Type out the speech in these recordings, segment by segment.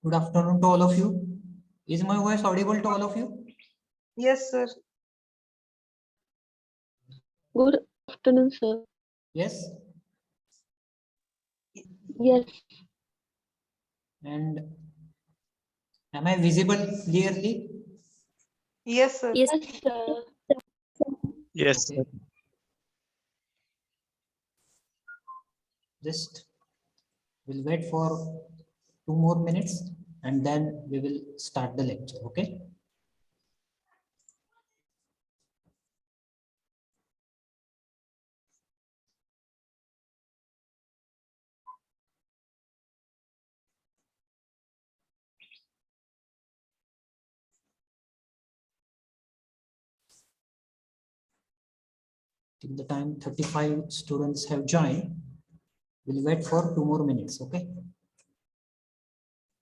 Good afternoon to all of you. Is my voice audible to all of you? Yes, sir. Good afternoon, sir. Yes. Yes, And am I visible clearly? Yes, sir. yes, sir. Yes, Okay. Just we'll wait for 2 more minutes and then we will start the lecture. Okay. Till the time 35 students have joined, we'll wait for 2 more minutes. Okay.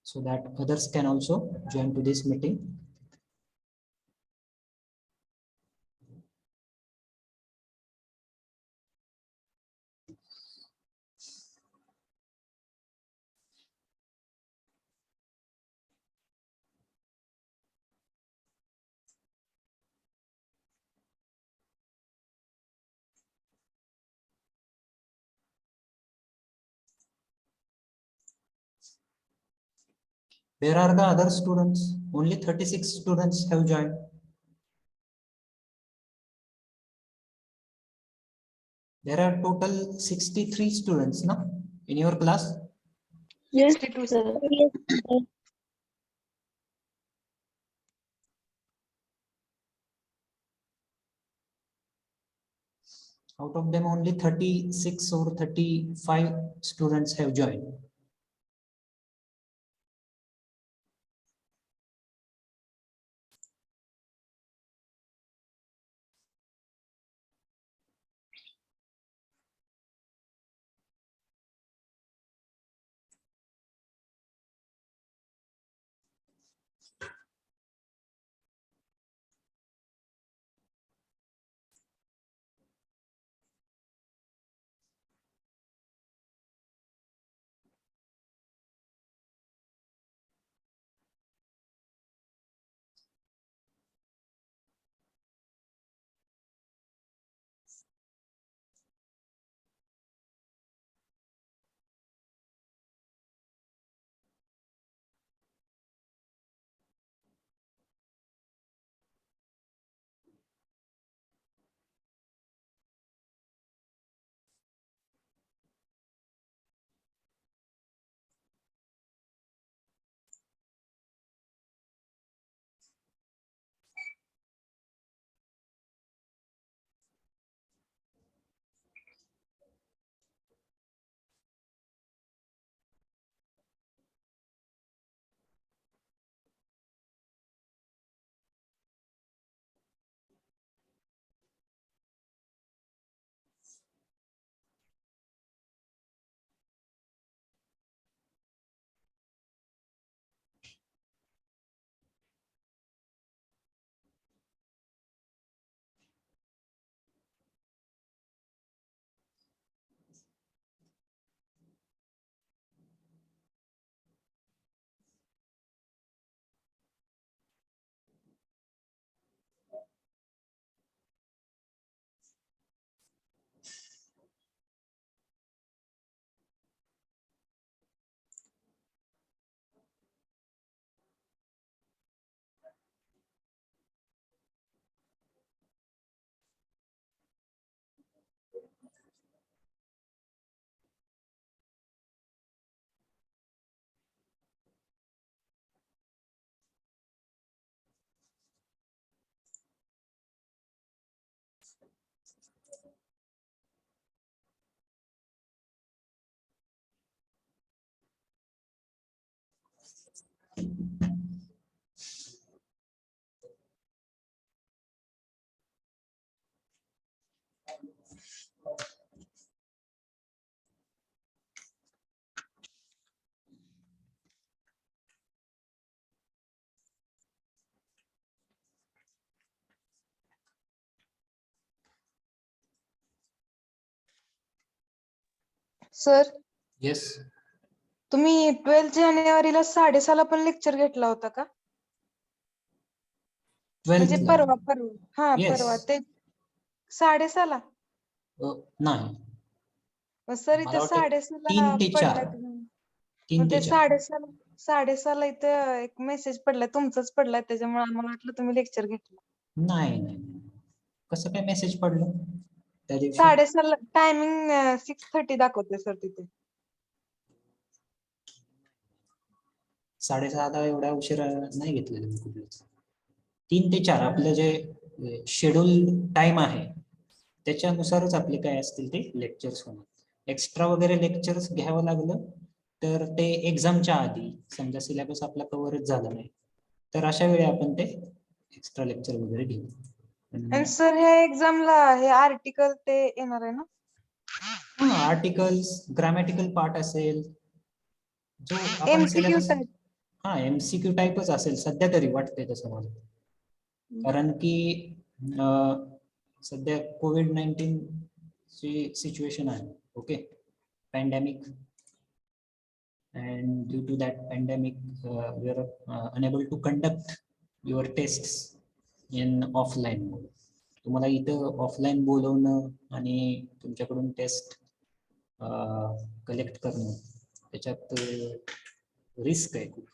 So that others can also join to this meeting. Where are the other students? Only 36 students have joined. There are total 63 students now in your class. Yes, 62, sir. Yes, sir. Out of them, only 36 or 35 students have joined. Sir. Yes. तुम्ही 12 जानेवारीला 6:30ला पण lecture घेतला होता का? म्हणजे 12th ला परवा Yes. परवा ते 6:30ला. नाही, मग सर मला इथे वाटतं 6:30ला 3 ते 4 पडला. 3 मग ते ते 4 6:30ला इथं एक मेसेज पडलाय, तुमचाच पडलाय, त्याच्यामुळे आम्हाला वाटलं तुम्ही लेक्चर घेतलं. नाही नाही नाही. कसं काय मेसेज पडलं त्या दिवशी? 6:30ला टायमिंग 6:30 दाखवते सर तिथे. 6:30 एवढ्या उशिरा नाही घेतलेलं मी कुठलंच. 3 ते 4 आपलं जे शेड्यूल टाइम आहे त्याच्यानुसारच आपले काय असतील ते लेक्चर्स होणार. एक्स्ट्रा वगैरे लेक्चर्स घ्यावं लागलं तर ते एक्झामच्या आधी, समजा सिलेबस आपला कव्हरच झाला नाही तर अशा वेळी आपण ते एक्स्ट्रा लेक्चर वगैरे घेऊ. आणि सर ह्या एक्झामला हे आर्टिकल ते येणार आहे ना? आर्टिकल्स, ग्रामॅटिकल पार्ट असेल जो आपण एमसीक्यू सिलेबस, टाइप. एमसीक्यू टाईपच असेल सध्या तरी वाटतंय तसं मला. कारण की सध्या COVID-19 ची सिच्युएशन आहे. Okay, pandemic, and due to that pandemic we are unable to conduct your tests in offline mode. तुम्हाला इथं ऑफलाईन बोलवणं आणि तुमच्याकडून टेस्ट कलेक्ट करणं त्याच्यात रिस्क आहे खूप.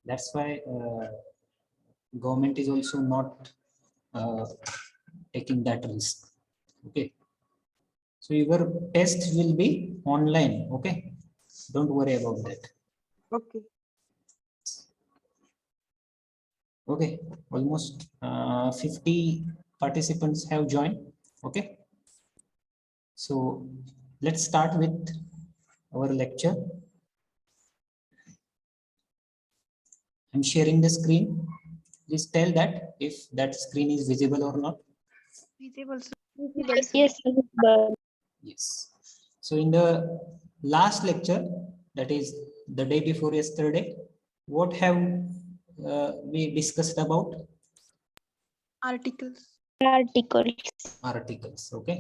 That's why government is also not taking that risk. Okay, so your tests will be online. Okay, don't worry about that. Okay. Okay, almost 50 participants have joined. Okay, so let's start with our lecture. I'm sharing the screen. Please tell that if that screen is visible or not. Yes, sir. Yes. So in the last lecture, that is the day before yesterday, what have we discussed about? Articles. Articles. Okay,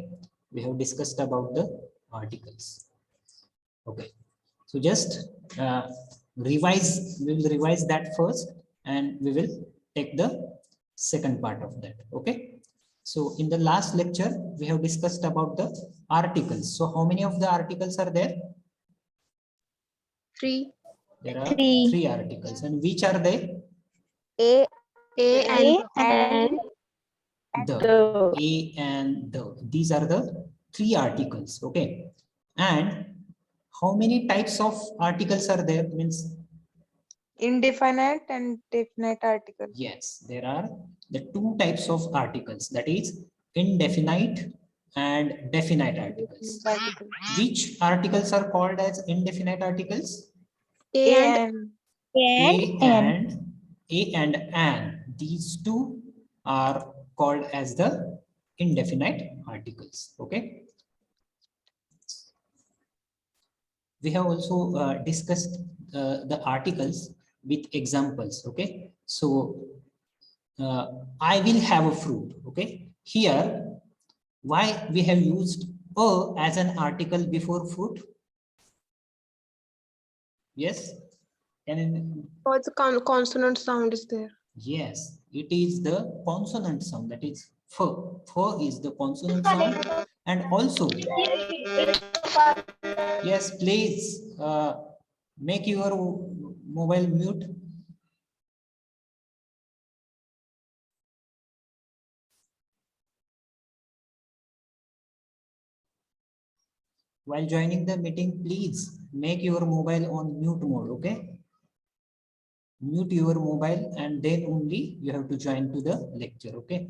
we have discussed about the articles. Okay, so just revise, we will revise that first and we will take the second part of that. Okay, so in the last lecture we have discussed about the articles. So how many of the articles are there? 3. There are Three. 3 articles. And which are they? A And The. the. A and the. These are the 3 articles. Okay, and how many types of articles are there? Means indefinite and definite article. yes, there are the 2 types of articles, that is indefinite and definite articles. Which articles are called as indefinite articles? A and A and an. These 2 are called as the indefinite articles. Okay, we have also discussed the articles with examples. Okay, so I will have a fruit. Okay, here why we have used a as an article before fruit? Yes, and What's the consonant sound is there? yes, it is the consonant sound, that is f. F is the consonant sound. And also, yes, please make your mobile mute. While joining the meeting, please make your mobile on mute mode. Okay, mute your mobile and then only you have to join to the lecture. Okay,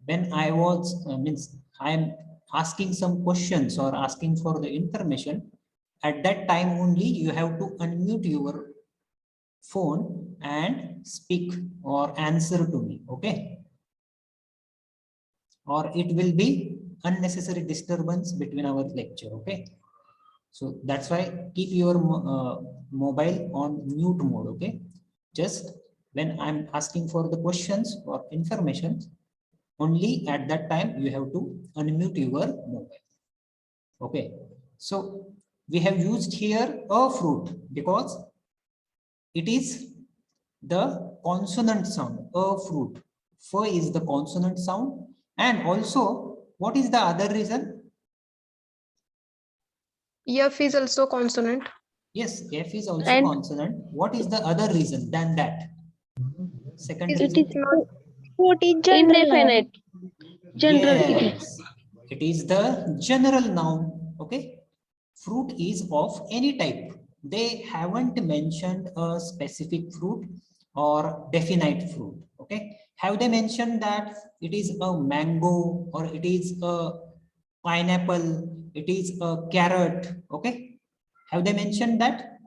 when I was means I am asking some questions or asking for the information, at that time only you have to unmute your phone and speak or answer to me. Okay, or it will be unnecessary disturbance between our lecture. Okay, so that's why keep your mobile on mute mode. Okay, just when I'm asking for the questions or information, only at that time you have to unmute your mobile. Okay, so we have used here a fruit because it is the consonant sound, a fruit. F is the consonant sound. And also, what is the other reason? F is also consonant. Yes, F is also And consonant. What is the other reason than that? Second it reason? is not Fruit is general noun. indefinite. General it is. Yes, it is the general noun. Okay, fruit is of any type. They haven't mentioned a specific fruit or definite fruit. Okay, have they mentioned that it is a mango or it is a pineapple, it is a carrot? Okay, have they mentioned that?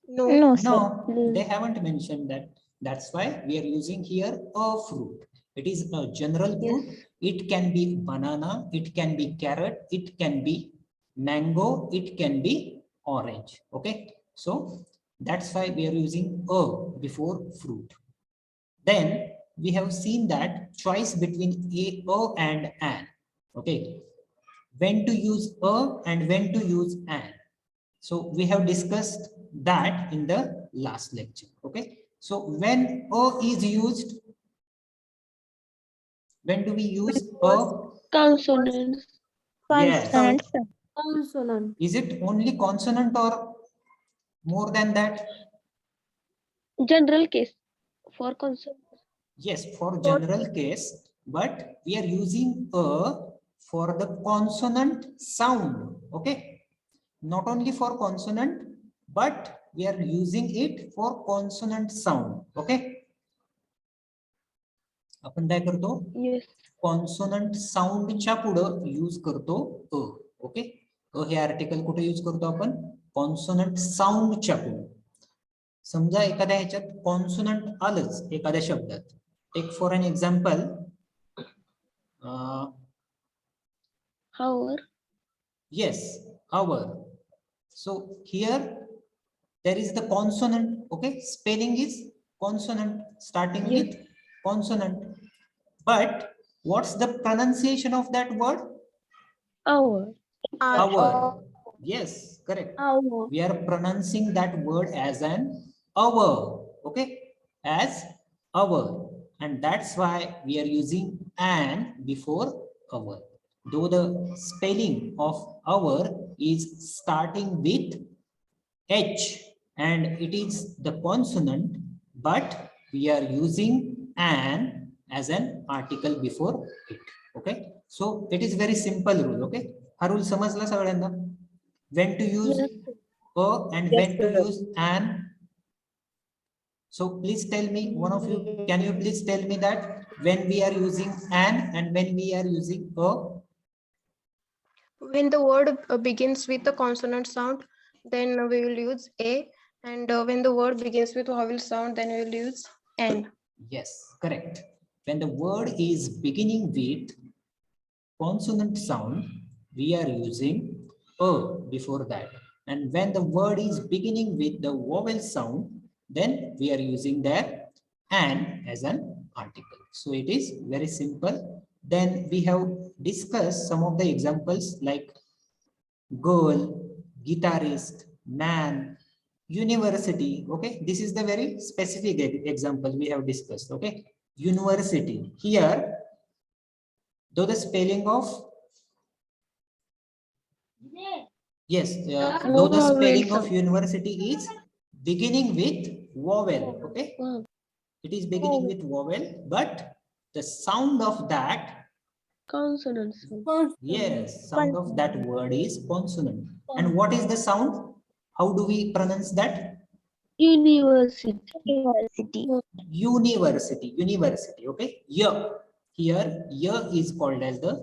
No. No, No, sir. they haven't mentioned that. That's why we are using here a fruit. It is a general fruit. Yes. It can be banana, it can be carrot, it can be mango, it can be orange. Okay, so that's why we are using a before fruit. Then we have seen that choice between a and an. Okay, when to use a and when to use an. So we have discussed that in the last lecture. Okay, so when a is used, when do we use a? Consonants. Yes. Consonant, sir. Consonant. Is it only consonant or more than that? General case for consonant. Yes, for general case, but we are using a for the consonant sound. Okay, not only for consonant, but we are using it for consonant sound. Okay, आपण काय करतो? Yes. Consonant साऊंडच्या पुढं use करतो अ. Okay, अ हे article कुठे use करतो आपण? Consonant साऊंडच्या पुढे. समजा एखाद्या ह्याच्यात कॉन्सोनंट आलंच एखाद्या शब्दात. Take for an example, However. yes, our. So here there is the consonant. Okay, spelling is consonant, starting Yes. with consonant. But what's the pronunciation of that word? Our. Our. Yes, correct. Our. We are pronouncing that word as an our. Okay, as our. And that's why we are using an before our. Though the spelling of our is starting with H and it is the consonant, but we are using an as an article before it. Okay, so it is very simple rule. Okay, हा rule समजला सगळ्यांना? When to use Yes. a and Yes, when to sir. use an. So please tell me, one of you, can you please tell me that when we are using an and when we are using a? When the word begins with a consonant sound, then we will use a. And when the word begins with vowel sound, then we will use n. Yes, correct. When the word is beginning with consonant sound, we are using a before that. And when the word is beginning with the vowel sound, then we are using there an as an article. So it is very simple. Then we have discussed some of the examples like girl, guitarist, man, university. Okay, this is the very specific example we have discussed. Okay, university. Here, though the spelling of, yes, though the Vowel spelling of sound. university is beginning with vowel. Okay, Wow. it is beginning with vowel, but the sound of that, Consonant sound. yes, sound of that word is consonant. And what is the sound? How do we pronounce that? University. University. University, university. Okay, yeah, here yeah is called as the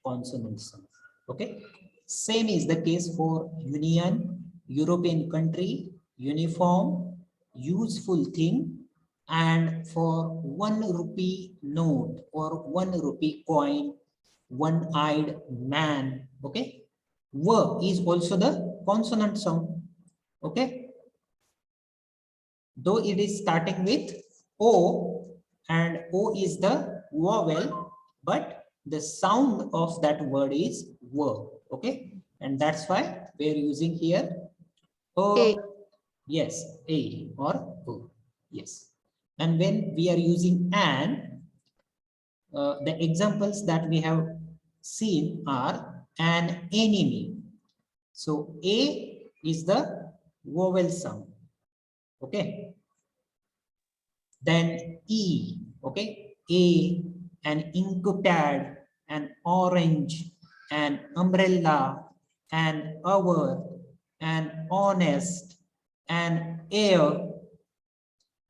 consonant sound. Okay, same is the case for union, European country, uniform, useful thing, and for 1 rupee note or 1 rupee coin, one-eyed man. Okay, w is also the consonant sound. Okay, though it is starting with O and O is the vowel, but the sound of that word is W. Okay, and that's why we are using here A. Yes, a or o. Yes, and when we are using an, the examples that we have seen are an enemy. So a is the vowel sound. Okay. Then e. Okay. A, an inkpad, an orange, an umbrella, an hour, an honest, an air,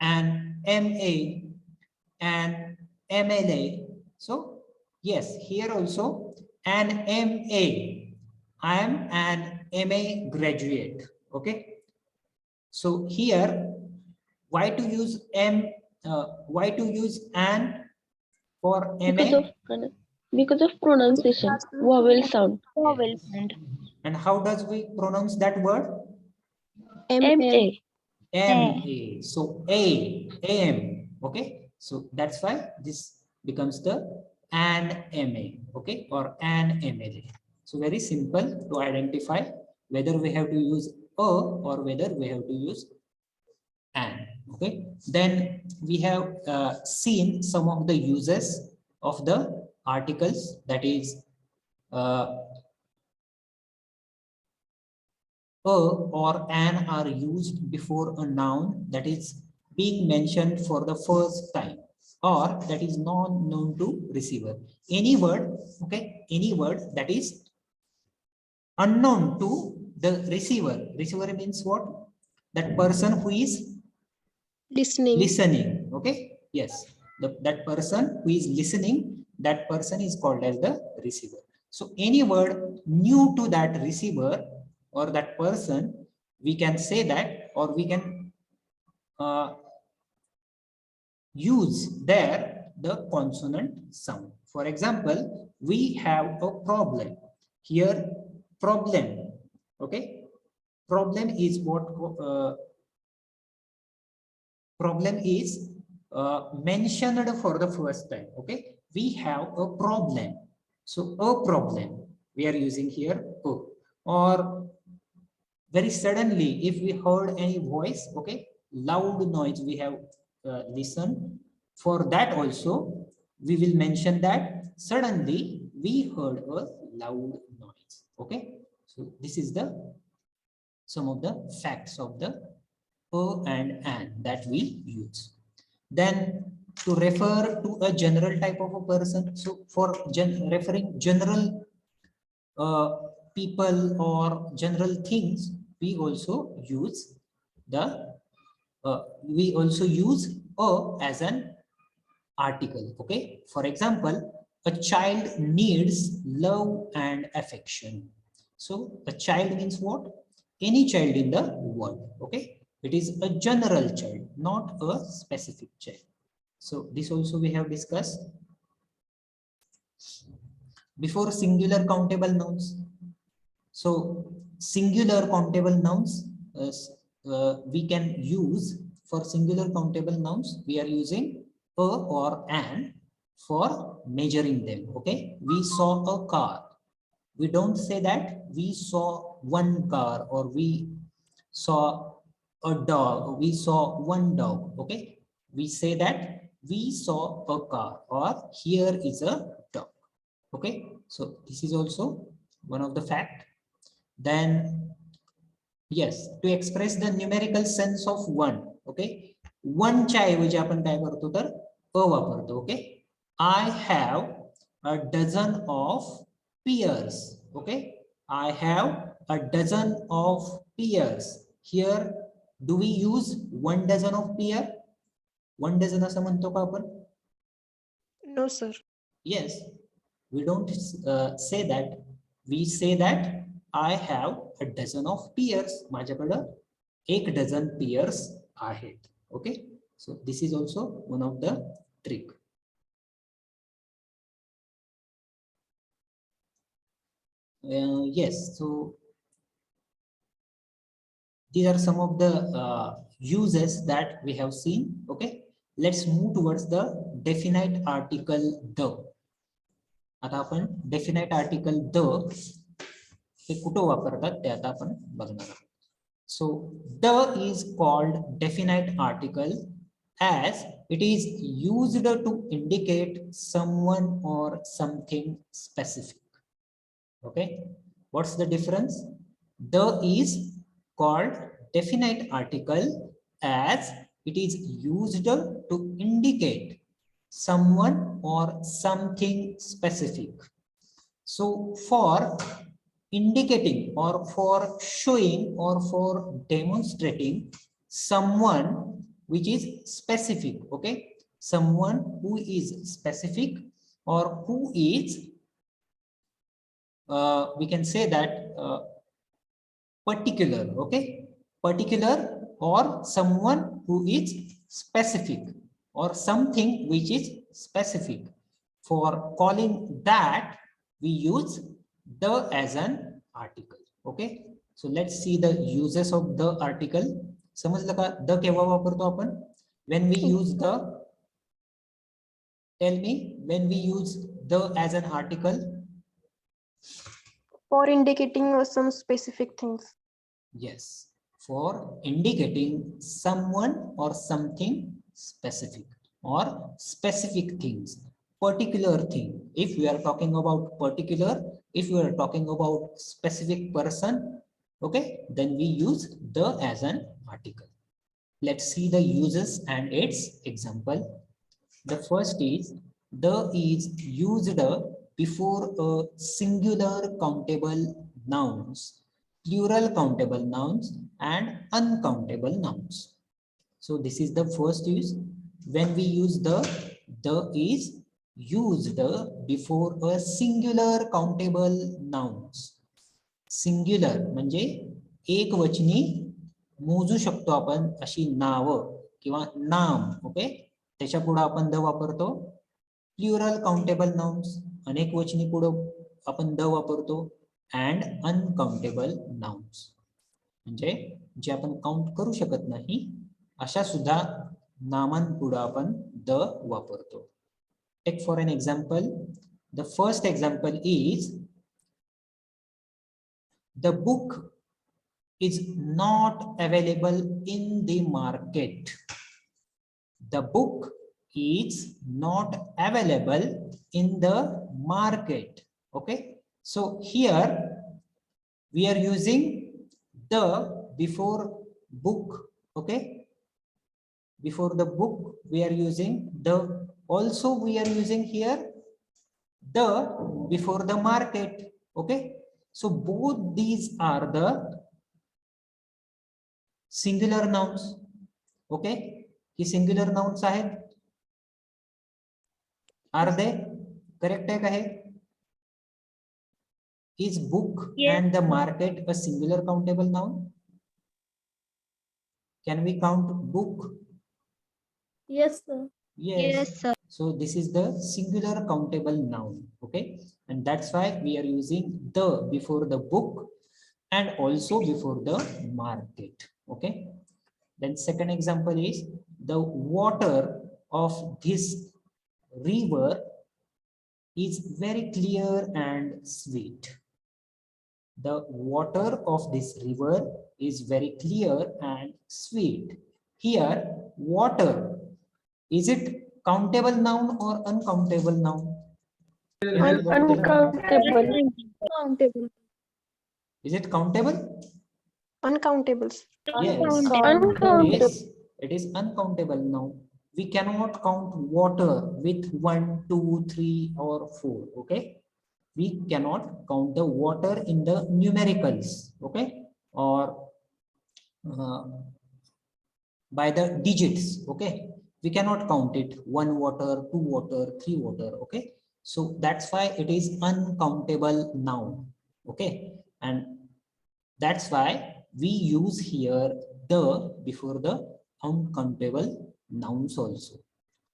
an MA, and MLA. So yes, here also an MA. I am an MA graduate. Okay. So here, why to use why to use an for MA? Because of pronunciation, vowel sound. Vowel sound. And how does we pronounce that word? MA. MA. So AM. Okay. So that's why this becomes the an MA. Okay. Or an MLA. So very simple to identify whether we have to use a or whether we have to use an. Okay. Then we have seen some of the uses of the articles, that is a or an are used before a noun that is being mentioned for the first time, or that is non-known to receiver. Any word, okay, any word that is unknown to the receiver. Receiver means what? That person who is listening. Okay. Yes. That person who is listening, that person is called as the receiver. So any word new to that receiver or that person, we can say that, or we can use there the consonant sound. For example, we have a problem. Here, problem. Okay. Problem is what problem is mentioned for the first time. Okay. We have a problem. So a problem we are using here o. Or very suddenly, if we heard any voice, okay, loud noise we have listened, for that also we will mention that suddenly we heard a loud noise. Okay. So this is the some of the facts of the a and an that we use. Then to refer to a general type of a person, so for referring general people or general things, we also use the we also use a as an article. Okay. For example, a child needs love and affection. So a child means what? Any child in the world. Okay. It is a general child, not a specific child. So this also we have discussed. Before singular countable nouns. So singular countable nouns, we can use for singular countable nouns, we are using a or an for measuring them. Okay. We saw a car. We don't say that we saw one car or we saw a dog. We saw one dog. Okay. We say that we saw a car or here is a dog. Okay. So this is also one of the fact. Then yes, to express the numerical sense of one. Okay. One च्या ऐवजी आपण काय करतो तर अ वापरतो. Okay. I have a dozen of pears. Okay. I have a dozen of pears. Here do we use 1 dozen of pear? 1 dozen असं म्हणतो का आपण? No, sir. Yes, we don't say that. We say that I have a dozen of pears. माझ्याकडं 1 dozen pears आहेत. Okay. So this is also one of the trick. Yes. So these are some of the uses that we have seen. Okay. Let's move towards the definite article the. आता आपण definite article the ते कुठं वापरतात ते आता आपण बघणार आहोत. So the is called definite article as it is used to indicate someone or something specific. Okay, what's the difference? The is called definite article as it is used to indicate someone or something specific. So for indicating or for showing or for demonstrating someone which is specific, okay, someone who is specific or who is we can say that particular, okay, particular or someone who is specific or something which is specific. For calling that we use the as an article. Okay, so let's see the uses of the article. समजलं का the केव्हा वापरतो आपण? When we use the, tell me, when we use the as an article. For indicating some specific things. Yes, for indicating someone or something specific or specific things, particular thing. If we are talking about particular, if we are talking about specific person, okay, then we use the as an article. Let's see the uses and its example. The first is the is used before a singular countable nouns, plural countable nouns, and uncountable nouns. So this is the first use. When we use the is used before a singular countable nouns. Singular म्हणजे एकवचनी मोजू शकतो आपण अशी नाव किंवा नाम, okay, त्याच्या पुढे आपण द वापरतो. प्लुरल काउंटेबल नाउन्स, अनेक वचनी पुढे आपण द वापरतो. अँड अनकाउंटेबल नाउन्स म्हणजे जे आपण काउंट करू शकत नाही अशा सुद्धा नामांपुढे आपण द वापरतो. Take for an example. The first example is the book is not available in the market. The book is not available in the market. Okay, so here we are using the before book. Okay, before the book we are using the. Also we are using here the before the market. Okay, so both these are the singular nouns. Okay, he singular nouns आहेत. Are they correct आहे का हे? Is book and the market a singular countable noun? Can we count book? Yes, sir. Yes, sir. So this is the singular countable noun. Okay, and that's why we are using the before the book and also before the market. Okay, then second example is the water of this river is very clear and sweet. The water of this river is very clear and sweet. Here water, is it countable noun or uncountable noun? Uncountable. Countable. Is it countable? Uncountables. Yes. Uncountable. Yes, it is uncountable now. We cannot count water with 1, 2, 3 or 4. Okay, we cannot count the water in the numericals. Okay, or by the digits. Okay, we cannot count it 1 water, 2 water, 3 water. Okay, so that's why it is uncountable noun. Okay, and that's why we use here the before the uncountable nouns also.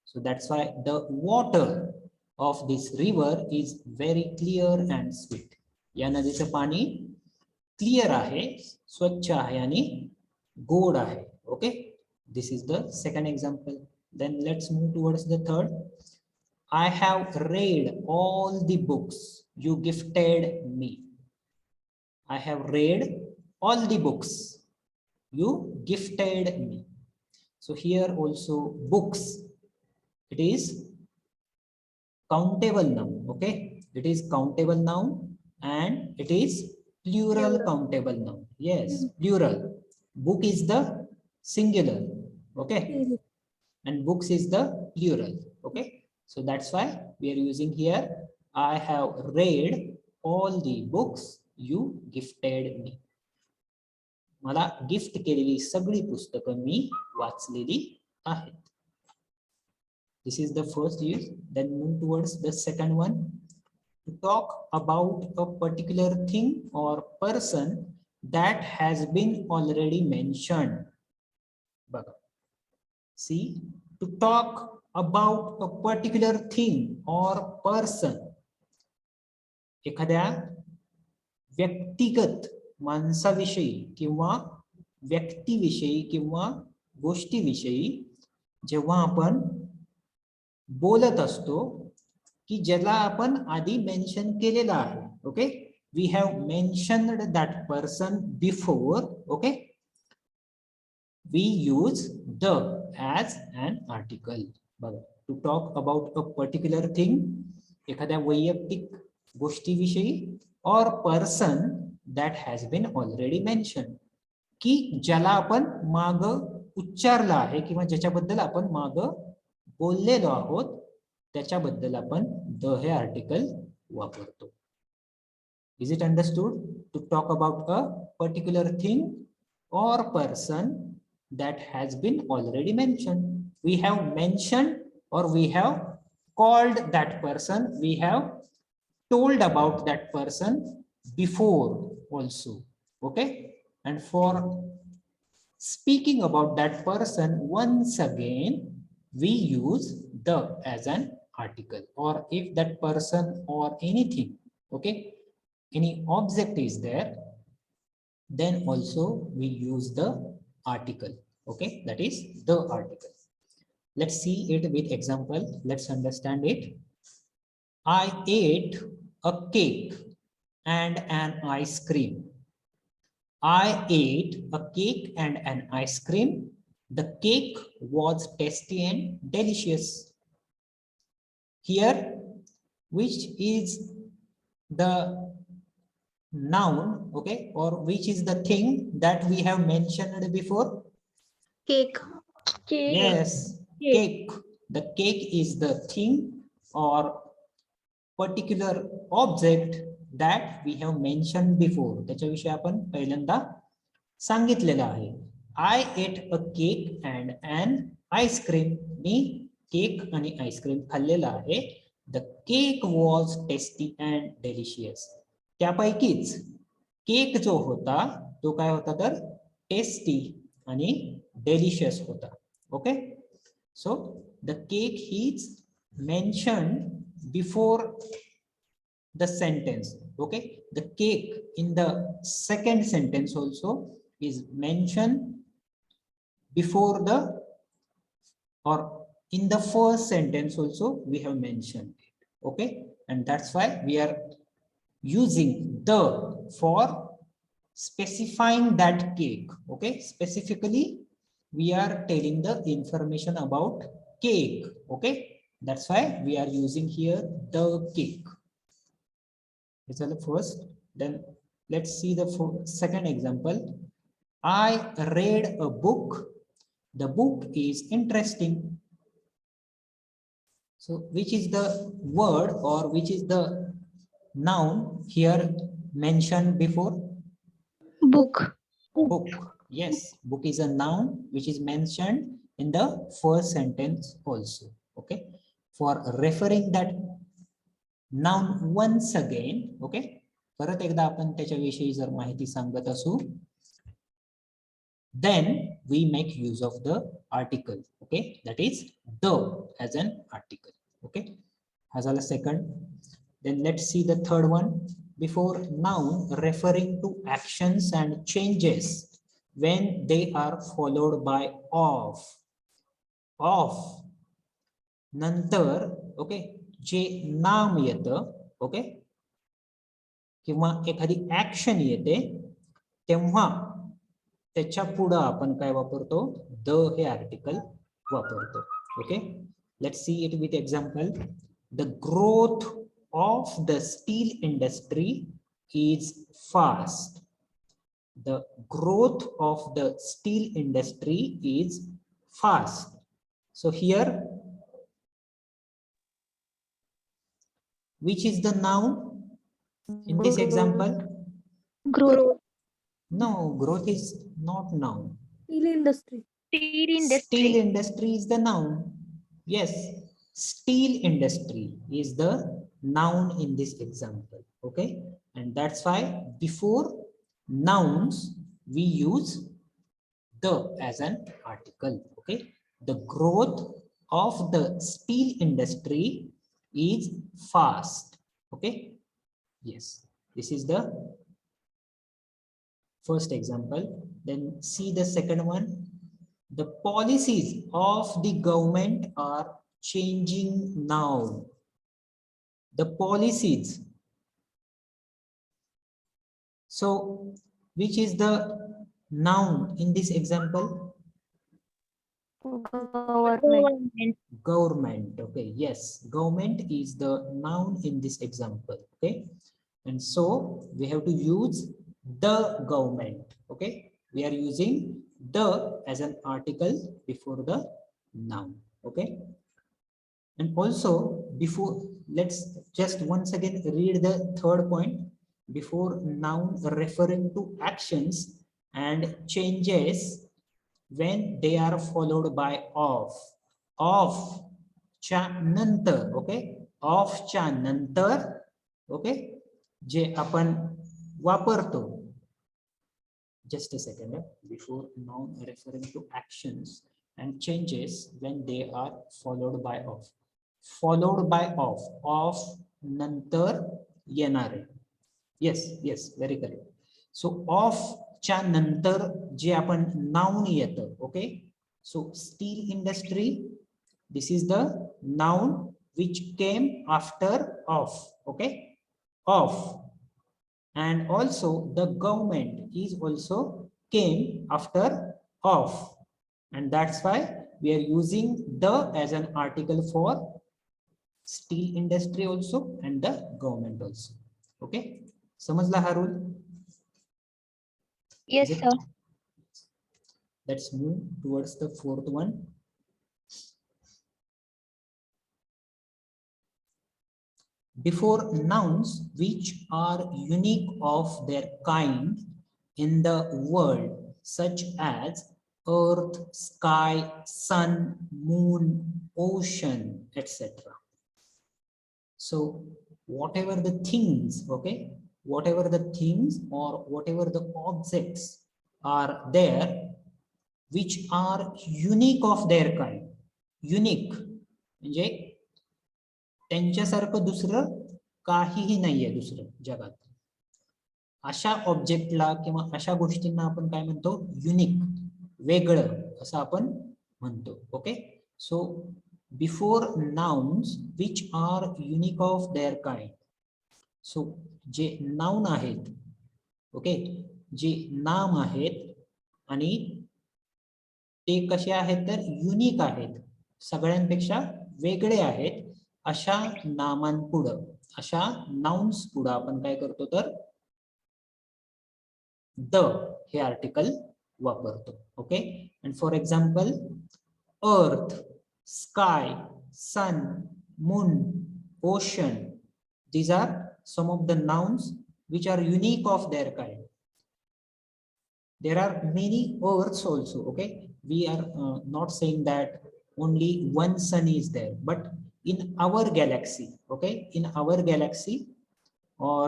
So that's why the water of this river is very clear and sweet. या नदीचं पाणी clear आहे, स्वच्छ आहे आणि गोड आहे. Okay, this is the second example. Then let's move towards the third. I have read all the books you gifted me. I have read all the books you gifted me. So here also books, it is countable noun. Okay, it is countable noun and it is plural countable noun. Yes, plural. Book is the singular. Okay, and books is the plural. Okay, so that's why we are using here I have read all the books you gifted me. मला gift केलेली सगळी पुस्तकं मी वाचलेली आहेत. This is the first use. Then move towards the second one. To talk about a particular thing or person that has been already mentioned. बघा. See, to talk about a particular thing or person. एखाद्या व्यक्तिगत माणसाविषयी किंवा व्यक्तीविषयी किंवा गोष्टीविषयी जेव्हा आपण बोलत असतो की ज्याला आपण आधी मेन्शन केलेला आहे. Okay, we have mentioned that person before. Okay, we use the as an article. बघा, to talk about a particular thing, एखाद्या वैयक्तिक गोष्टीविषयी, or person that has been already mention, की ज्याला आपण माग उच्चारलं आहे किंवा ज्याच्याबद्दल आपण माग बोललेलो आहोत त्याच्याबद्दल आपण द हे आर्टिकल वापरतो. Is it understood? To talk about a particular thing or person that has been already mentioned. We have mentioned or we have called that person, we have told about that person before also. Okay, and for speaking about that person once again we use the as an article. Or if that person or anything, okay, any object is there, then also we use the article. Okay, that is the article. Let's see it with example. Let's understand it. I ate a cake and an ice cream. I ate a cake and an ice cream. The cake was tasty and delicious. Here, which is the noun, okay, or which is the thing that we have mentioned before? Cake. Cake. Yes, cake. The cake is the thing or particular object that we have mentioned before. त्याच्याविषयी आपण पहिल्यांदा सांगितलेलं आहे. I ate a cake and an ice cream. Me cake आणि ice cream खाल्लेला आहे. The cake was tasty and delicious. त्यापैकीच cake जो होता तो काय होता तर टेस्टी आणि डेलिशियस होता. Okay, so the cake is mentioned before the sentence. Okay, the cake in the second sentence also is mentioned before the, or in the first sentence also we have mentioned it. Okay, and that's why we are using the for specifying that cake. Okay, specifically we are telling the information about cake. Okay, that's why we are using here the cake. This is the first. Then let's see the second example. I read a book. The book is interesting. So which is the word or which is the noun here mentioned before? Book. Book. Yes, book is a noun which is mentioned in the first sentence also. Okay, for referring that noun once again. Okay, परत एकदा आपण त्याच्याविषयी जर माहिती सांगत असू, then we make use of the article. Okay, that is the as an article. Okay, has all a second. Then let's see the third one. Before noun referring to actions and changes when they are followed by of. Of नंतर, okay, जे नाम येतं, okay, किंवा एखादी action येते तेव्हा त्याच्या पुढे आपण काय वापरतो, द हे आर्टिकल वापरतो. Okay, let's see it with example. The growth of the steel industry is fast. The growth of the steel industry is fast. So here, which is the noun in this example? Growth. No, growth is not noun. Steel industry. Steel industry is the noun. Yes, steel industry is the noun in this example. Okay, and that's why before nouns we use the as an article. Okay, the growth of the steel industry is fast. Okay, yes, this is the first example. Then see the second one. The policies of the government are changing now. The policies. So which is the noun in this example? Government. Government. Okay, yes, government is the noun in this example. Okay, and so we have to use the government. Okay, we are using the as an article before the noun. Okay, and also before, let's just once again read the third point. Before noun referring to actions and changes when they are followed by of. Of च्या नंतर. Okay, of च्या नंतर. Okay, जे आपण वापरतो. Just a second. Before noun referring to actions and changes when they are followed by of. Followed by of. Of नंतर येणारे. Yes, yes, very correct. So of च्या नंतर जे आपण noun येतं. Okay, so steel industry, this is the noun which came after of. Okay, of. And also the government is also came after of, and that's why we are using the as an article for steel industry also and the government also. Okay, समजला हा rule? Yes, Is it? sir. Let's move towards the fourth one. Before nouns which are unique of their kind in the world, such as earth, sky, sun, moon, ocean, etc. So whatever the things, okay, whatever the things or whatever the objects are there which are unique of their kind. Unique म्हणजे त्यांच्यासारखं दुसरं काहीही नाहीये दुसरं जगात. अशा ऑब्जेक्टला किंवा अशा गोष्टींना आपण काय म्हणतो, युनिक, वेगळं असं आपण म्हणतो. Okay, so before nouns which are unique of their kind. So जे नाउन आहेत, ओके, जे नाम आहेत आणि ते कसे आहेत तर युनिक आहेत, सगळ्यांपेक्षा वेगळे आहेत, अशा नामांपुढं, अशा नाउन्स पुढं आपण काय करतो तर द हे आर्टिकल वापरतो. Okay, and for example earth, sky, sun, moon, ocean, these are some of the nouns which are unique of their kind. There are many earths also. Okay, we are not saying that only one sun is there, but in our galaxy, okay, in our galaxy, or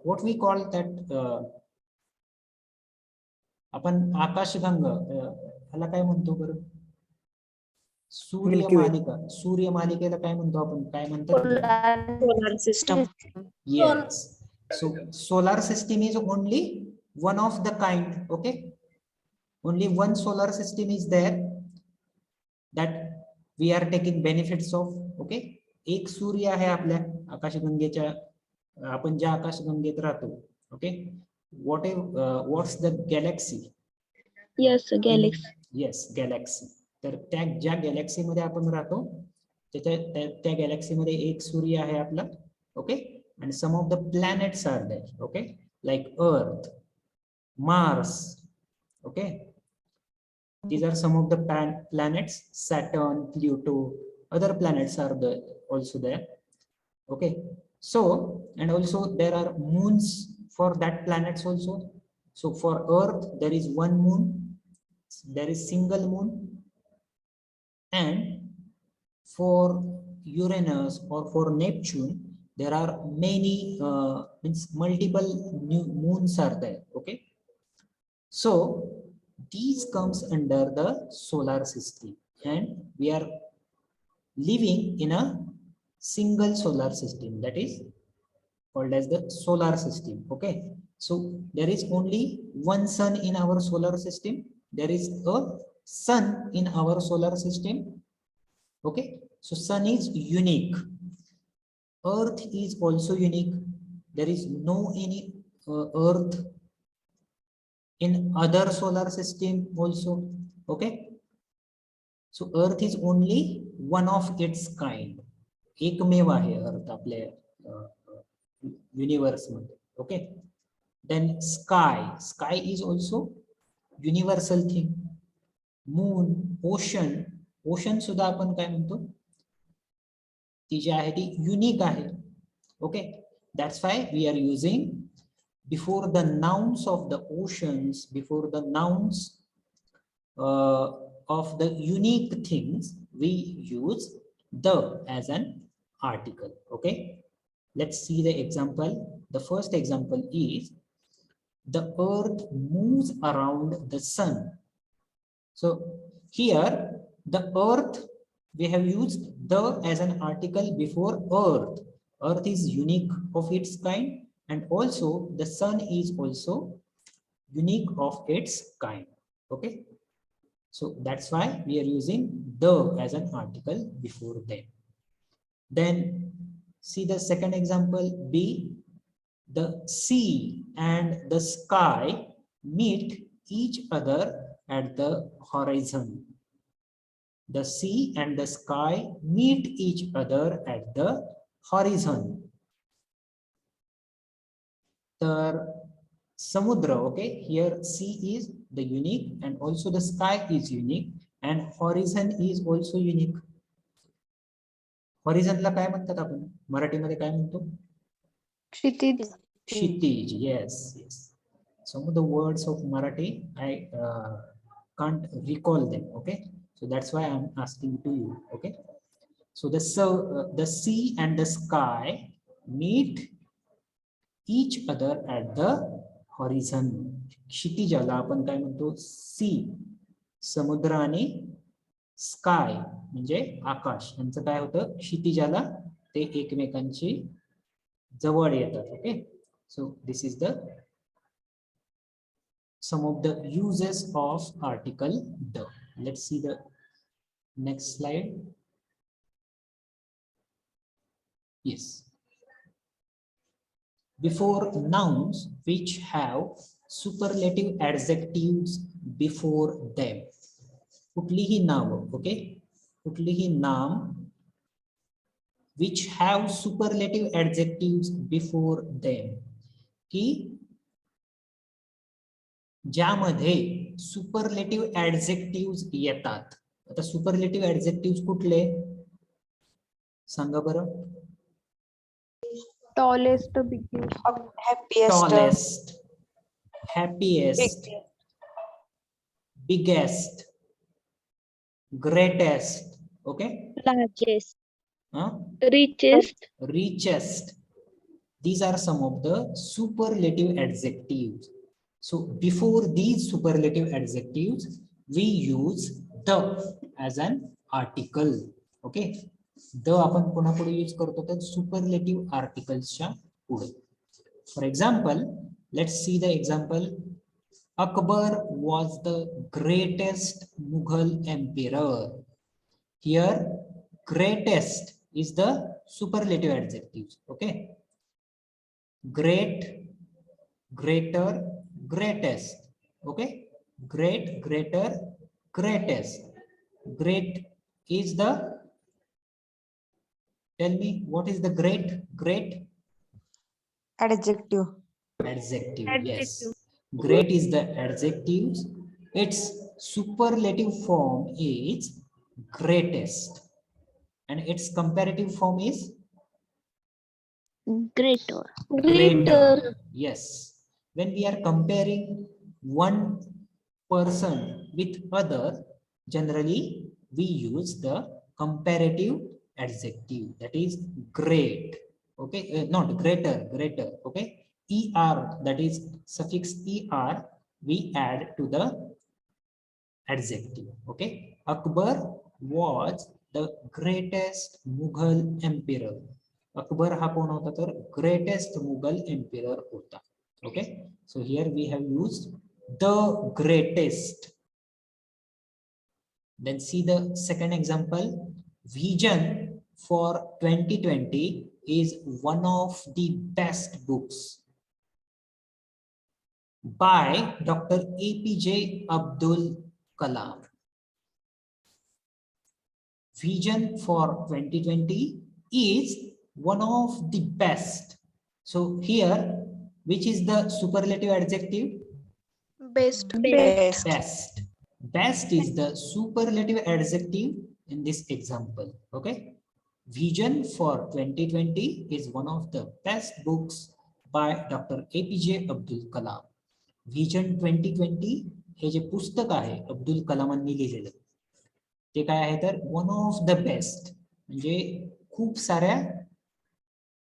what we call that, आपण आकाशगंगा ह्याला काय म्हणतो बरं, सूर्यमालिका, सूर्यमालिकेला काय म्हणतो आपण, काय म्हणतात, Solar system. yes. So solar system is only one of the kind. Okay, only one solar system is there that we are taking benefits of. Okay, एक सूर्य आहे आपल्या आकाशगंगेच्या आपण ज्या आकाशगंगेत राहतो. Okay, what's the galaxy? Yes, galaxy. Yes, Galaxy. तर त्या ज्या Galaxy मध्ये आपण राहतो त्या गॅलेक्सी मध्ये एक सूर्य आहे आपला. Okay, and some of the planets are there. Okay, like Earth, Mars. Okay, these are some of the planets. Saturn, Pluto, other planets are there also there. Okay, so and also there are moons for that planets also. So for Earth there is one moon, there is single moon, and for Uranus or for Neptune there are many means multiple new moons are there. Okay, so these comes under the solar system, and we are living in a single solar system, that is called as the solar system. Okay, so there is only one sun in our solar system. There is a sun in our solar system. Okay, so sun is unique. Earth is also unique. There is no any Earth in other solar system also. Okay, so Earth is only one of its kind. एकमेव आहे अर्थ आपल्या universe मध्ये. Okay, then sky is also universal thing. Moon, ocean सुद्धा आपण काय म्हणतो, ती जी आहे ती युनिक आहे. Okay, that's why we are using before the nouns of the oceans, before the nouns of the unique things, we use the as an article. Okay, let's see the example. The first example is the earth moves around the sun. So here the earth, we have used the as an article before earth. Earth is unique of its kind, and also the sun is also unique of its kind. Okay, so that's why we are using the as an article before them. Then see the second example B. The sea and the sky meet each other at the horizon. The sea and the sky meet each other at the horizon. तर samudra, okay, here sea is the unique and also the sky is unique and horizon is also unique. हॉरिझॉनला काय म्हणतात आपण मराठीमध्ये, काय म्हणतो? क्षितिज. क्षितिज. Yes, yes. Some of the words of Marathi I can't recall them. Okay, so that's why I'm asking to you. Okay, so the sea and the sky meet each other at the horizon. क्षितिजाला आपण काय म्हणतो? सी, समुद्र आणि sky म्हणजे आकाश यांचं काय होतं? क्षितिजाला ते एकमेकांची जवळ येतात. Okay, so this is the some of the uses of article the. Let's see the next slide. Yes, before nouns which have superlative adjectives before them. कुठलीही नाव, ओके, कुठलीही नाम which have superlative adjectives before them, की ज्यामध्ये superlative adjective येतात. आता superlative adjective कुठले सांगा बरं? Tallest, biggest, happiest, happiest, biggest, greatest. Okay, Largest, huh? richest, Richest. These are some of the superlative adjectives. So before these superlative adjectives we use the as an article. Okay, the आपण कोणापुढे use करतो? तर superlative articles च्या पुढे. For example, let's see the example. Akbar was the greatest Mughal emperor. Here greatest is the superlative adjective. Okay, great, greater, greatest. Okay, great, greater, greatest. Great is the, tell me what is the great Adjective. adjective. Yes, Adjective. great is the adjective. Its superlative form is greatest and its comparative form is Greater. greater. Yes, when we are comparing one person with other, generally we use the comparative adjective, that is great. Okay, not greater, greater. Okay, er, that is suffix er, we add to the adjective. Okay, Akbar was the greatest Mughal emperor. Akbar हा कोण होता तर greatest Mughal emperor होता. Okay, so here we have used the greatest. Then see the second example. Vision for 2020 is one of the best books by Dr. APJ Abdul Kalam. Vision for 2020 is one of the best. So here, which is the superlative adjective? Best. Best. Best. Best is the superlative adjective in this example. Okay. Vision for 2020 is one of the best books by Dr. APJ Abdul Kalam. Vision 2020 हे जे पुस्तक आहे अब्दुल कलामांनी लिहिलेलं ते काय आहे तर one of the best, म्हणजे खूप साऱ्या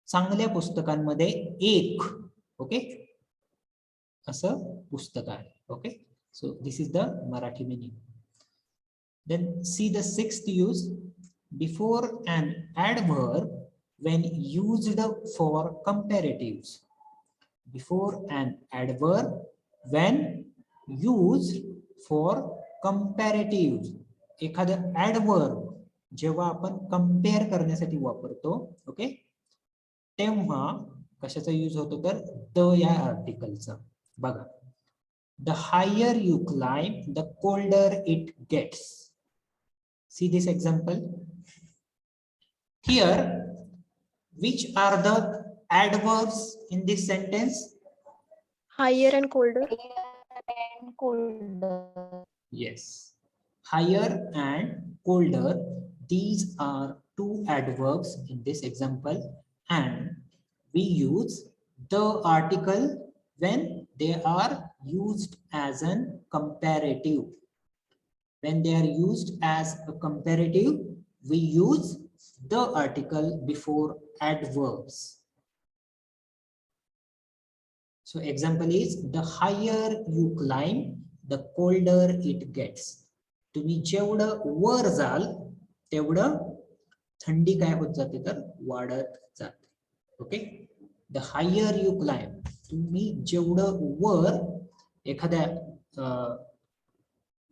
चांगल्या पुस्तकांमध्ये एक. ओके, असं पुस्तक आहे. Okay, so this is the Marathi meaning. Then see the sixth use. Before an adverb when used for comparatives. Before an adverb when used for comparatives. एखादं adverb जेव्हा आपण कंपेअर करण्यासाठी वापरतो, ओके, तेव्हा कशाचा यूज होतो तर द या आर्टिकलचा. बघा, the higher you climb, the colder it gets. See this example. Here, which are the adverbs in this sentence? Higher and colder. Yes, higher and colder. These are two adverbs in this example, and we use the article when they are used as an comparative. When they are used as a comparative, we use the article before adverbs. So example is, the higher you climb, the colder it gets. तुम्ही जेवढं वर जाल तेवढं थंडी काय होत जाते तर वाढत जाते. Okay, the higher you climb, तुम्ही जेवढं वर एखाद्या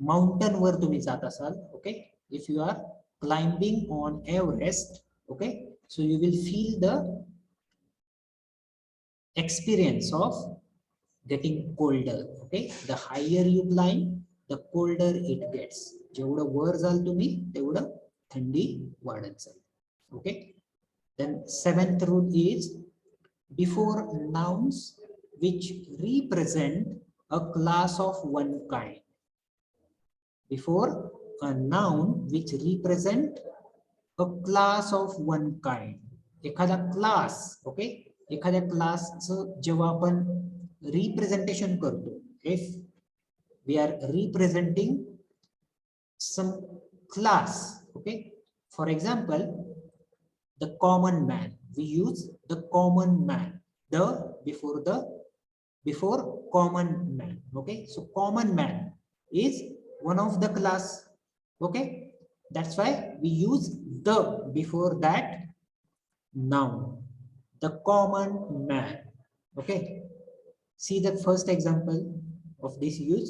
माउंटन वर तुम्ही जात असाल. Okay, if you are climbing on Everest, okay, so you will feel the experience of getting colder. Okay, the higher you climb, the colder it gets. जेवढं वर जाल तुम्ही तेवढं थंडी वाढत जाईल. Okay, then seventh rule is, before nouns which represent a class of one kind. Before a noun which represent a class of one kind. एखादा class, okay, एखाद्या क्लासचं जेव्हा आपण रिप्रेझेंटेशन करतो, if we are representing some class, okay, for example the common man, we use the common man, the before common man. Okay, so common man is one of the class. Okay, that's why we use the before that noun. The common man. Okay, see the first example of this use.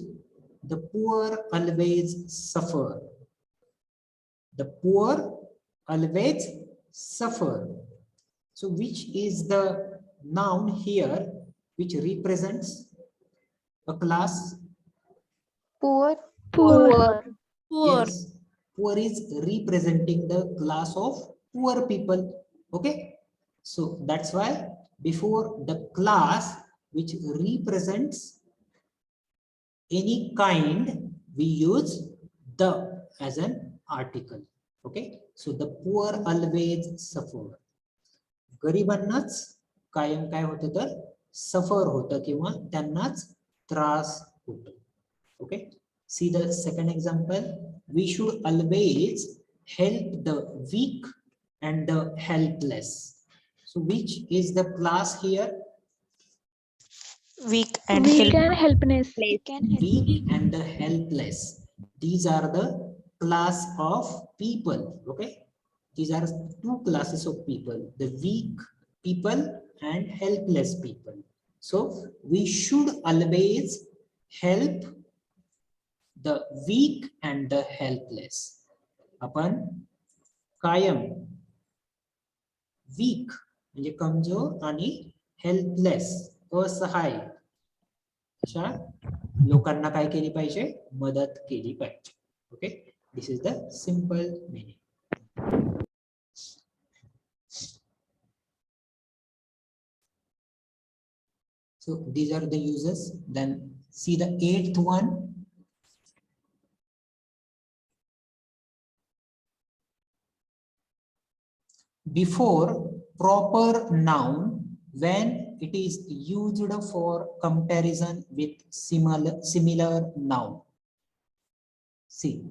The poor always suffer. The poor always suffer. So which is the noun here which represents a class. Poor. Poor. Yes, poor is representing the class of poor people. Okay, so that's why before the class which represents any kind, we use the as an article. Okay, so the poor always suffer. गरिबांनाच कायम काय होतं तर सफर होतं किंवा त्यांनाच त्रास होतो. Okay, see the second example. We should always help the weak and the helpless. So which is the class here? Weak and Weak help. and helpless. Weak and the helpless. These are the class of people. Okay, these are two classes of people, the weak people and helpless people. So we should always help the weak and the helpless. आपण कायम weak म्हणजे कमजोर आणि helpless असहाय अशा लोकांना काय केली पाहिजे, मदत केली पाहिजे. Okay, this is the simple meaning. So these are the uses. Then see the 8th one. Before proper noun, when it is used for comparison with similar noun. See,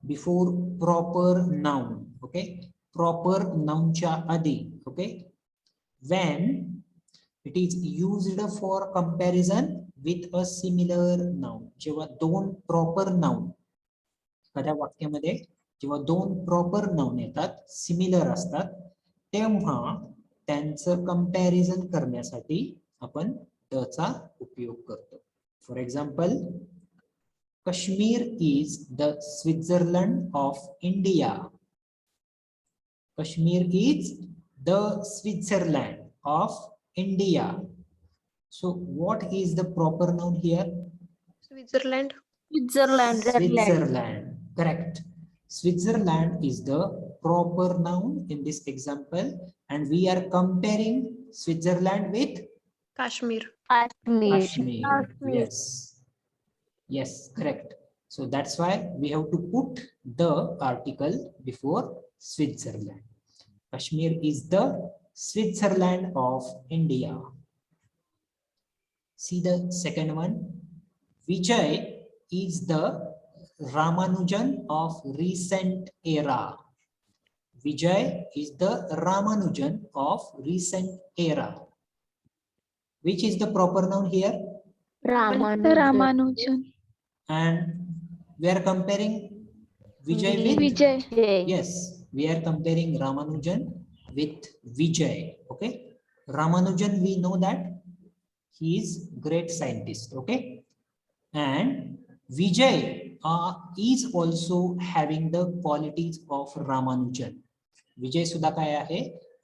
before proper noun, okay, proper noun च्या आधी, okay, when it is used for comparison with a similar noun. जेव्हा दोन proper noun एखाद्या वाक्यामध्ये जेव्हा दोन proper noun येतात, similar असतात, तेव्हा त्यांचं कंपॅरिझन करण्यासाठी आपण चा उपयोग करतो. For example, Kashmir is the Switzerland of India. Kashmir is the Switzerland of India. So what is the proper noun here? Switzerland. Switzerland. Correct. Switzerland is the proper noun in this example, and we are comparing Switzerland with Kashmir. Kashmir. Yes. Yes, correct. So that's why we have to put the article before Switzerland. Kashmir is the Switzerland of India. See the second one. Vijay is the Ramanujan of recent era. Vijay is the Ramanujan of recent era. Which is the proper noun here? Ramanujan. And we are comparing Vijay with? Vijay. Yes, we are comparing Ramanujan with Vijay. Okay, Ramanujan, we know that he is great scientist. Okay, and Vijay is also having the qualities of Ramanujan. Vijay सुद्धा काय आहे,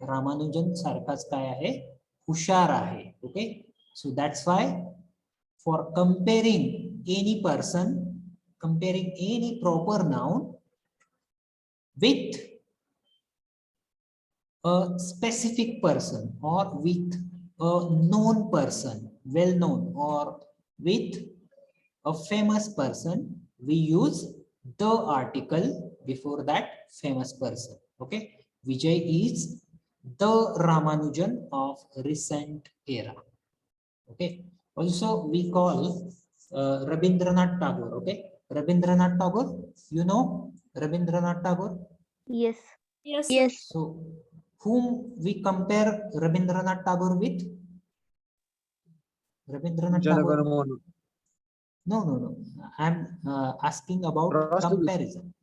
Ramanujan सारखाच काय आहे, हुशार आहे. Okay, so that's why for comparing any person, comparing any proper noun with a specific person or with a known person, well known, or with a famous person, we use the article before that famous person. Okay, Vijay is the Ramanujan of recent era. Okay, also we call Rabindranath Tagore. Okay, Rabindranath Tagore, you know Rabindranath Tagore? Yes. So whom we compare Rabindranath Tagore with? Rabindranath Tagore. No. I'm asking about comparison.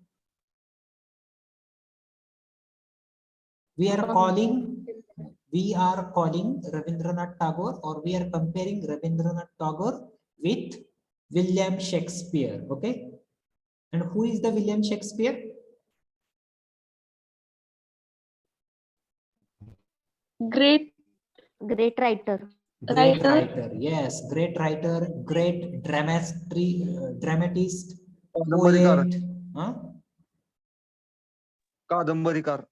We are calling Rabindranath Tagore, or we are comparing Rabindranath Tagore with William Shakespeare. Okay, and who is the William Shakespeare? Great Great writer. Great Writer. writer. Yes, great writer, great dramatist, कादंबरीकार. poet. Huh? कादंबरीकार.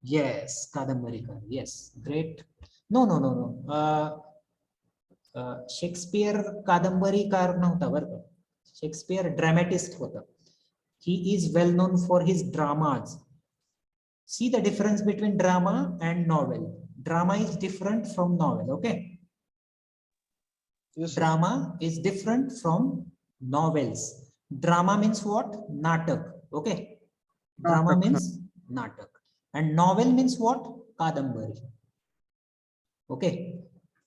Yes, Kadambarikar. Yes, great. No, no, no, no. Shakespeare कादंबरीकार नव्हता बरं का. Shakespeare ड्रामॅटिस्ट होता. He is well known for his dramas. See the difference between drama and novel. Drama is different from novel. Okay. Yes, sir. Drama is different from novels. Drama means what? Natak. Okay. Drama Natak. means natak. And novel means what? Kadambari. Okay.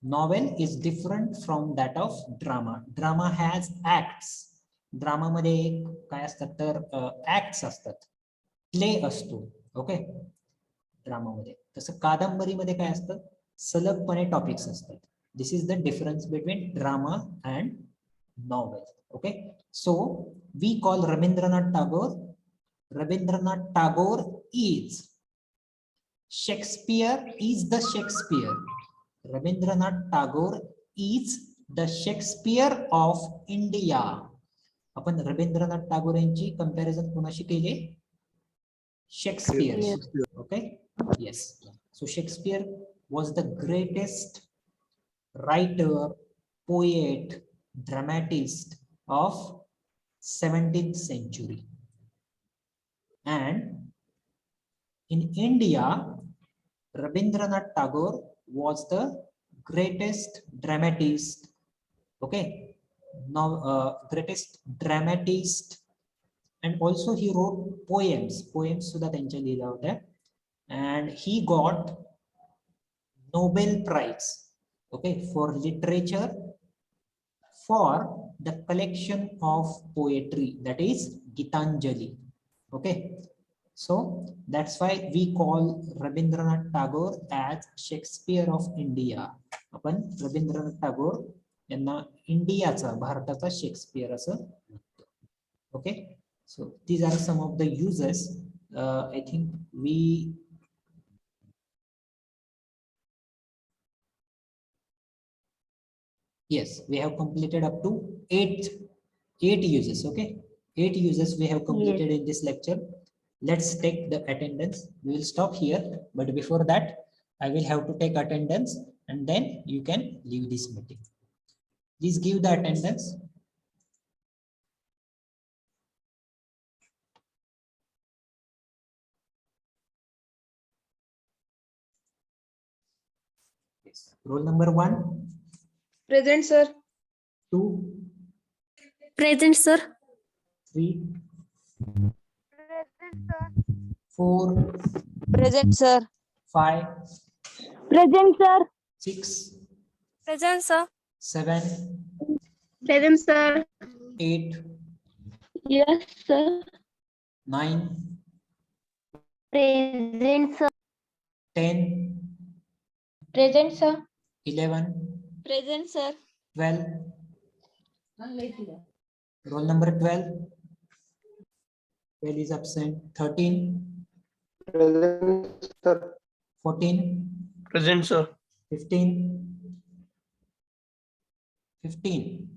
Novel is different from that of drama. Drama has acts. Drama मध्ये काय असतात तर acts असतात. Play असतो. Okay. Drama मध्ये. तसं कादंबरी मध्ये काय असतं? सलगपणे टॉपिक्स असतात. This is the difference between drama and novel. Okay. So we call Rabindranath Tagore is Shakespeare is the Shakespeare. Rabindranath Tagore is the Shakespeare of India. आपण रवींद्रनाथ टागोर यांची कंपॅरिझन कोणाशी केली? Shakespeare. Okay. Yes. So Shakespeare was the greatest writer, poet, dramatist of 17th century. And in India, Rabindranath Tagore was the greatest dramatist. Okay. Now, greatest dramatist, and also he wrote poems. Poems सुद्धा त्यांच्या लिहिल्या होत्या. And he got Nobel Prize. Okay, for literature for the collection of poetry, that is Gitanjali. Okay. So that's why we call Rabindranath Tagore as Shakespeare of India. आपण रवींद्रनाथ टागोर यांना इंडियाचा, भारताचा Shakespeare असं म्हणतो. Okay. So these are some of the uses. I think we yes, we have completed up to eight uses. Okay, 8 uses we have completed in this lecture. Let's take the attendance. We will stop here, but before that I will have to take attendance and then you can leave this meeting. Please give the attendance. Yes. Roll number 1, Present, sir. 2, Present, sir. 3, 4, Present, sir. 5, Present, sir. 6, Present, sir. 7, Present, sir. 8, Yes, sir. 9, Present, sir. 10, Present, sir. 11, Present, sir. 12. Roll number 12. 12 is absent. 13, Present, sir. 14, Present, sir. 15, 15,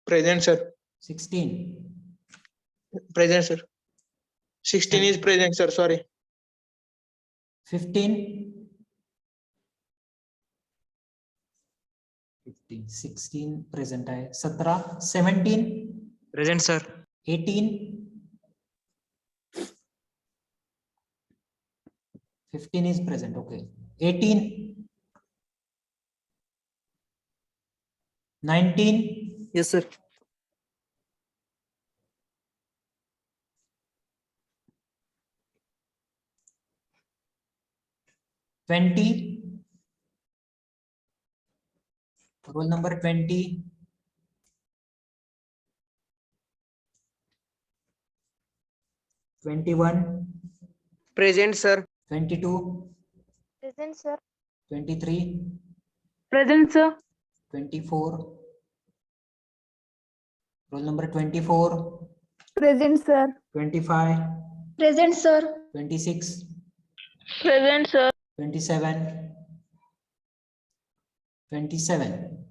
Present, sir. 16, Present, sir. 16 is present, sir. Sorry. 15, 16 present आहे. 17, 17, Present, sir. 18, 15 is present. Okay. 18, 19, Yes, sir. 20. Roll number 20. 21, Present, sir. 22, Present, sir. 23, Present, sir. 24. Roll number 24, Present, sir. 25, Present, sir. 26, Present, sir. 27, 27,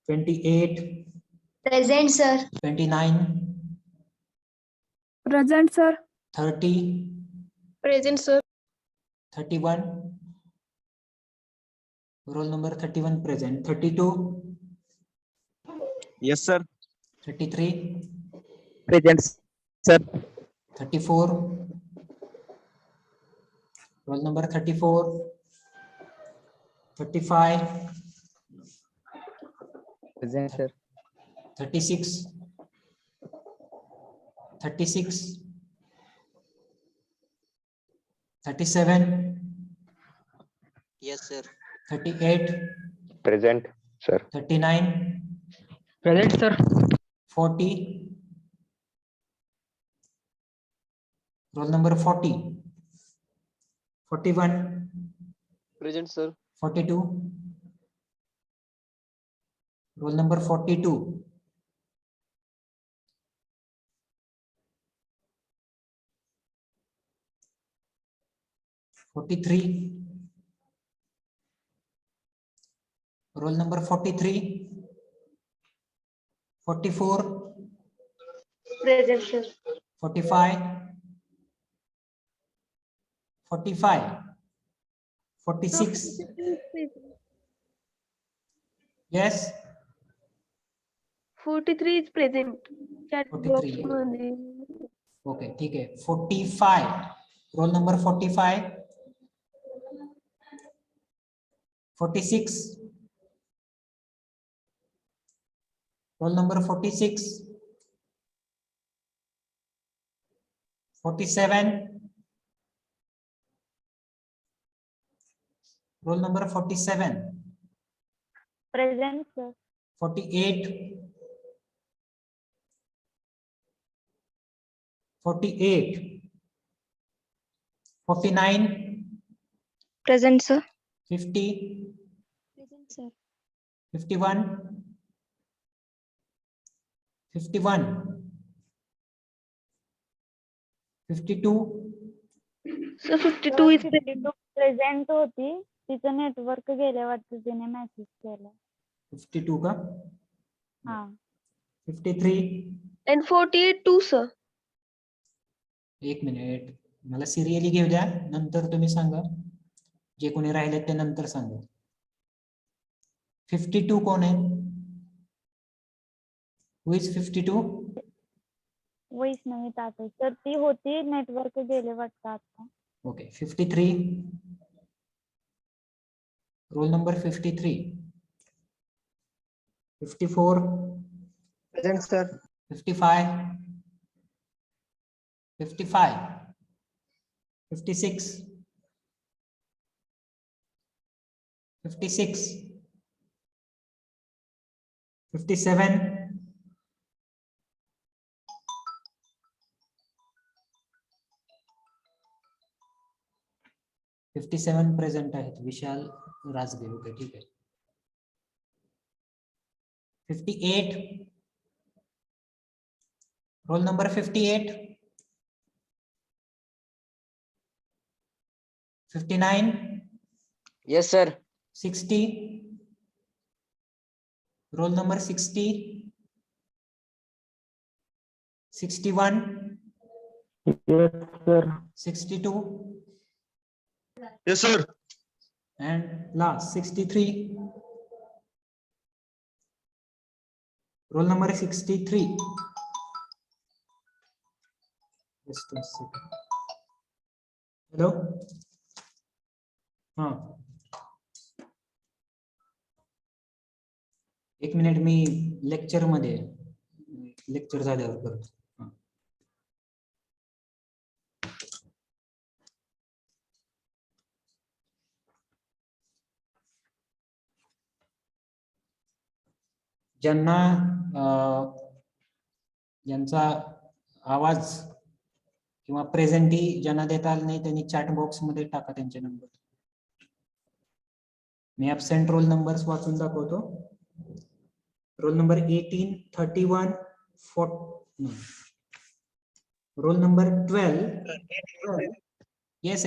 28, Present, sir. 29, Present, sir. 30, Present, sir. 31. Roll number 31 present. 32, Yes, sir. 33, Present, sir. 34. Roll number 34, 35, Present, sir. 36, 36, 37, Yes, sir. 38, Present, sir. 39, Present, sir. 40. Roll number 40, 41, Present, sir. 42. Roll number 42, 43. Roll number 43, 44, Present, sir. 45, 45, 46. Yes, 43 is present. Chat box 43. मध्ये. Okay, ठीक आहे. 45. Roll number 45, 46. Roll number 46, 47. Roll number 47, Present, sir. 48, 48, 49, Present, sir. 50, Present, sir. 51, 51, 52, So 52 is present. Present होती तिचं network गेले वाटतं तिने message केला 52 का? हा 53. And 48 too, sir. एक मिनिट, मला सिरियली घेऊ द्या, नंतर तुम्ही सांगा. जे कोणी राहिले ते नंतर सांगा. 52 कोण आहे? Who is 52? वैष्णवी ताते तर ती होती नेटवर्क गेले वाटतं आता okay. 53. Roll number 53. 54. Present, sir. 55. 55. 56. 56. 57. 57 present आहेत. विशाल राजगे. ओके, ठीक आहे. 58. Roll number 58. 59. Yes, sir. 60. Roll number 60. 61. Yes, sir. 62. Yes, sir. And last 63. Roll number 63. Just a second. Hello. हाँ, एक मिनिट, मी लेक्चर मध्ये, लेक्चर झाल्यावर करतो. हां. ज्यांना ज्यांचा आवाज किंवा प्रेझेंटी ज्यांना देता आलं नाही त्यांनी चॅट बॉक्स मध्ये टाका त्यांचे नंबर. मी ऍबसेंट रोल नंबर्स वाचून दाखवतो. Roll number 18, 31, 40. Roll number 12. Yes.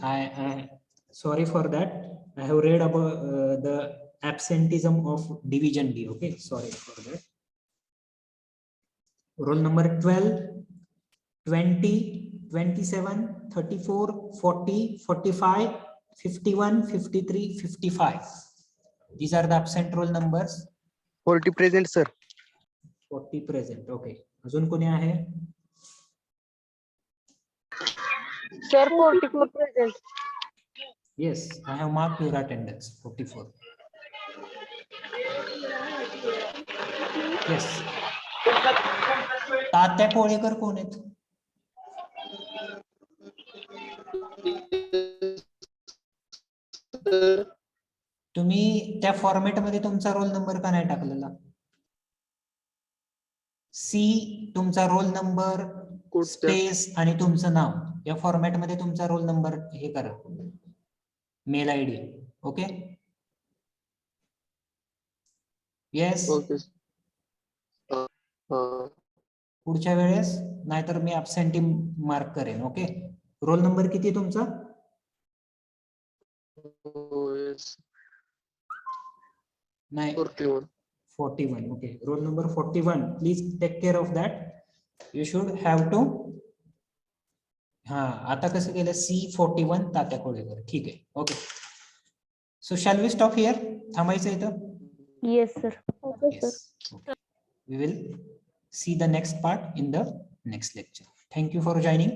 I sorry for that. I have read about the absenteeism of division D. Okay, sorry for that. Roll number 12, 20, 27, 34, 40, 45, 51, 53, 55. These are the absent roll numbers. 40 present, sir. 40 present. Okay. अजून कोणी आहे? Sir 44 present. Yes, I have marked your attendance. 44. Yes. Tatya Kolekar कोण आहेत? तुम्ही त्या format मध्ये तुमचा roll number का नाही टाकलेला? सी तुमचा रोल नंबर स्पेस आणि तुमचं नाव या फॉर्मॅट मध्ये तुमचा रोल नंबर हे करा. Mail ID. Okay. Yes. Okay. पुढच्या वेळेस नाहीतर मी अब्सेंटी मार्क करेन. ओके. रोल नंबर किती आहे तुमचा? नाही 41. Okay. Roll number 41. Please take care of that. You should have to. आता कसं केलं? C41 तात्या कोळेकर. ठीक आहे. Okay. So shall we stop here? थांबायचं इथं? Yes, sir. Yes. Okay. We will see the next part in the next lecture. Thank you for joining.